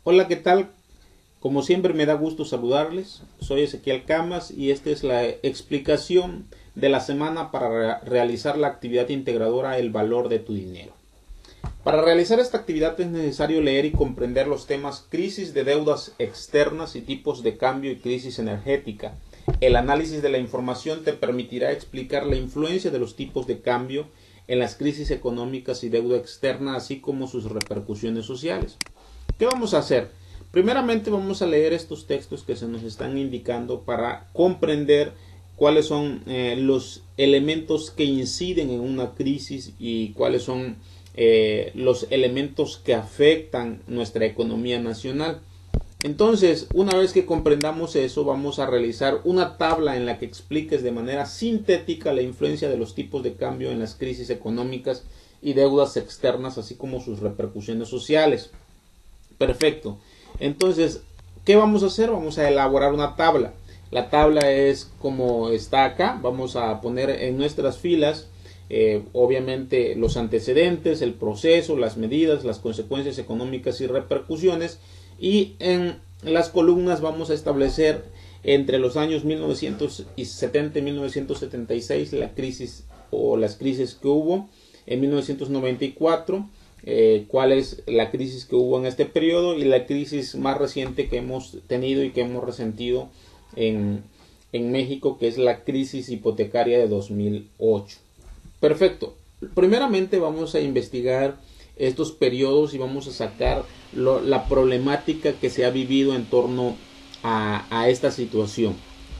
Hola, ¿qué tal? Como siempre me da gusto saludarles. Soy Ezequiel Camas y esta es la explicación de la semana para realizar la actividad integradora El valor de tu dinero. Para realizar esta actividad es necesario leer y comprender los temas crisis de deudas externas y tipos de cambio y crisis energética. El análisis de la información te permitirá explicar la influencia de los tipos de cambio en las crisis económicas y deuda externa, así como sus repercusiones sociales. ¿Qué vamos a hacer? Primeramente vamos a leer estos textos que se nos están indicando para comprender cuáles son los elementos que inciden en una crisis y cuáles son los elementos que afectan nuestra economía nacional. Entonces, una vez que comprendamos eso, vamos a realizar una tabla en la que expliques de manera sintética la influencia de los tipos de cambio en las crisis económicas y deudas externas, así como sus repercusiones sociales. Perfecto. Entonces, ¿qué vamos a hacer? Vamos a elaborar una tabla. La tabla es como está acá. Vamos a poner en nuestras filas, obviamente, los antecedentes, el proceso, las medidas, las consecuencias económicas y repercusiones. Y en las columnas vamos a establecer entre los años 1970 y 1976 la crisis o las crisis que hubo en 1994. Cuál es la crisis que hubo en este periodo y la crisis más reciente que hemos tenido y que hemos resentido en México, que es la crisis hipotecaria de 2008. Perfecto. Primeramente vamos a investigar estos periodos y vamos a sacar la problemática que se ha vivido en torno a esta situación.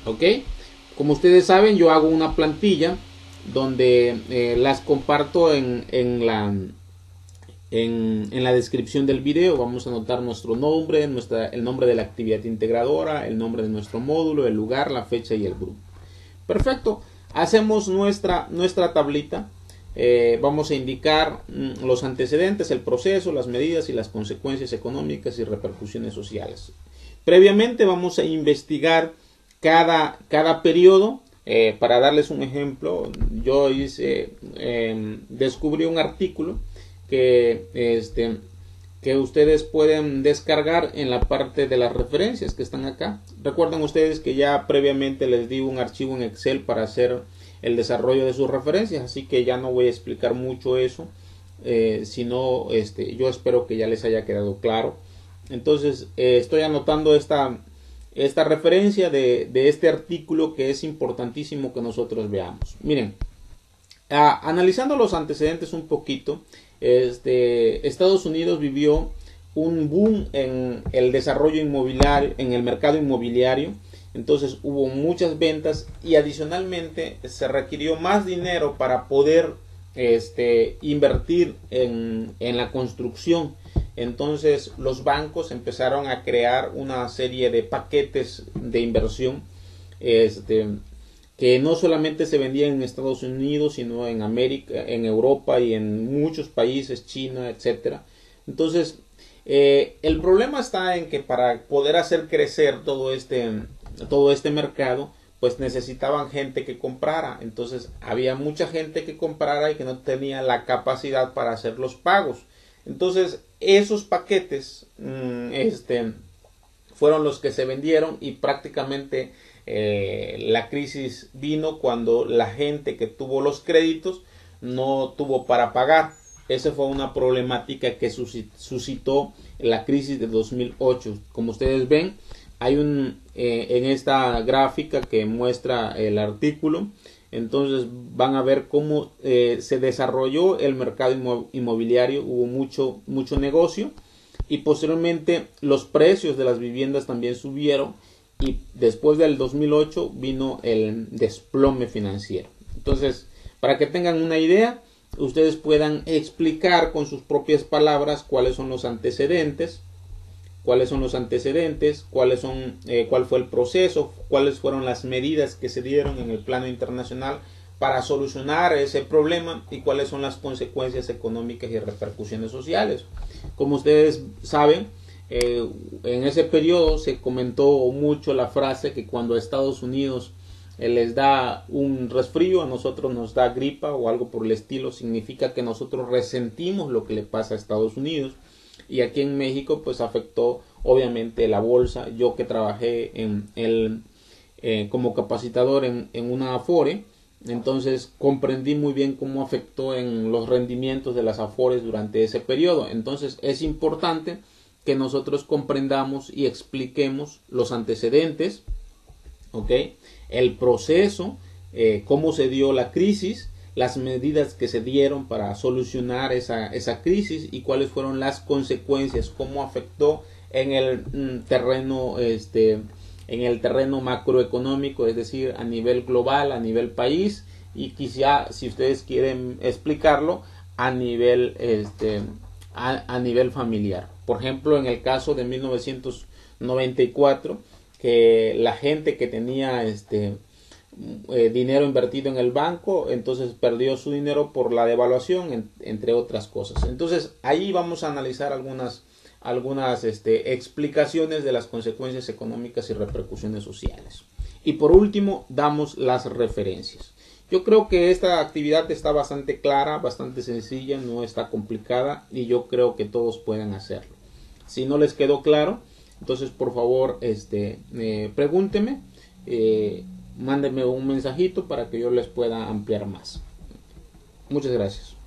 ¿Ok? Como ustedes saben, yo hago una plantilla donde las comparto en la descripción del video. Vamos a anotar nuestro nombre, el nombre de la actividad integradora, el nombre de nuestro módulo, el lugar, la fecha y el grupo. Perfecto. Hacemos nuestra tablita. Vamos a indicar los antecedentes, el proceso, las medidas y las consecuencias económicas y repercusiones sociales. Previamente vamos a investigar cada periodo. Para darles un ejemplo, yo descubrí un artículo que ustedes pueden descargar en la parte de las referencias que están acá. Recuerden ustedes que ya previamente les di un archivo en Excel para hacer el desarrollo de sus referencias, así que ya no voy a explicar mucho eso, sino yo espero que ya les haya quedado claro. Entonces estoy anotando esta referencia de este artículo que es importantísimo que nosotros veamos. Miren, analizando los antecedentes un poquito, Estados Unidos vivió un boom en el desarrollo inmobiliario, en el mercado inmobiliario. Entonces hubo muchas ventas y adicionalmente se requirió más dinero para poder invertir en la construcción. Entonces los bancos empezaron a crear una serie de paquetes de inversión que no solamente se vendían en Estados Unidos, sino en América, en Europa y en muchos países, China, etcétera. Entonces, el problema está en que para poder hacer crecer todo este mercado, pues necesitaban gente que comprara. Entonces, había mucha gente que comprara y que no tenía la capacidad para hacer los pagos. Entonces, esos paquetes fueron los que se vendieron y prácticamente la crisis vino cuando la gente que tuvo los créditos no tuvo para pagar. Esa fue una problemática que suscitó la crisis de 2008. Como ustedes ven, hay en esta gráfica que muestra el artículo. Entonces van a ver cómo se desarrolló el mercado inmobiliario. Hubo mucho negocio y posteriormente los precios de las viviendas también subieron. Y después del 2008 vino el desplome financiero. Entonces, para que tengan una idea, ustedes puedan explicar con sus propias palabras cuáles son los antecedentes, cuál fue el proceso, cuáles fueron las medidas que se dieron en el plano internacional para solucionar ese problema y cuáles son las consecuencias económicas y repercusiones sociales. Como ustedes saben, en ese periodo se comentó mucho la frase que cuando a Estados Unidos les da un resfrío, a nosotros nos da gripa o algo por el estilo, significa que nosotros resentimos lo que le pasa a Estados Unidos y aquí en México pues afectó obviamente la bolsa. Yo que trabajé como capacitador en una Afore, entonces comprendí muy bien cómo afectó en los rendimientos de las Afores durante ese periodo. Entonces es importante que nosotros comprendamos y expliquemos los antecedentes, ¿ok? El proceso, cómo se dio la crisis, las medidas que se dieron para solucionar esa crisis y cuáles fueron las consecuencias, cómo afectó en el terreno macroeconómico, es decir, a nivel global, a nivel país, y quizá, si ustedes quieren explicarlo, a nivel familiar. Por ejemplo, en el caso de 1994, que la gente que tenía dinero invertido en el banco, entonces perdió su dinero por la devaluación, entre otras cosas. Entonces ahí vamos a analizar algunas explicaciones de las consecuencias económicas y repercusiones sociales. Y por último, damos las referencias. Yo creo que esta actividad está bastante clara, bastante sencilla, no está complicada y yo creo que todos pueden hacerlo. Si no les quedó claro, entonces por favor pregúnteme, mándenme un mensajito para que yo les pueda ampliar más. Muchas gracias.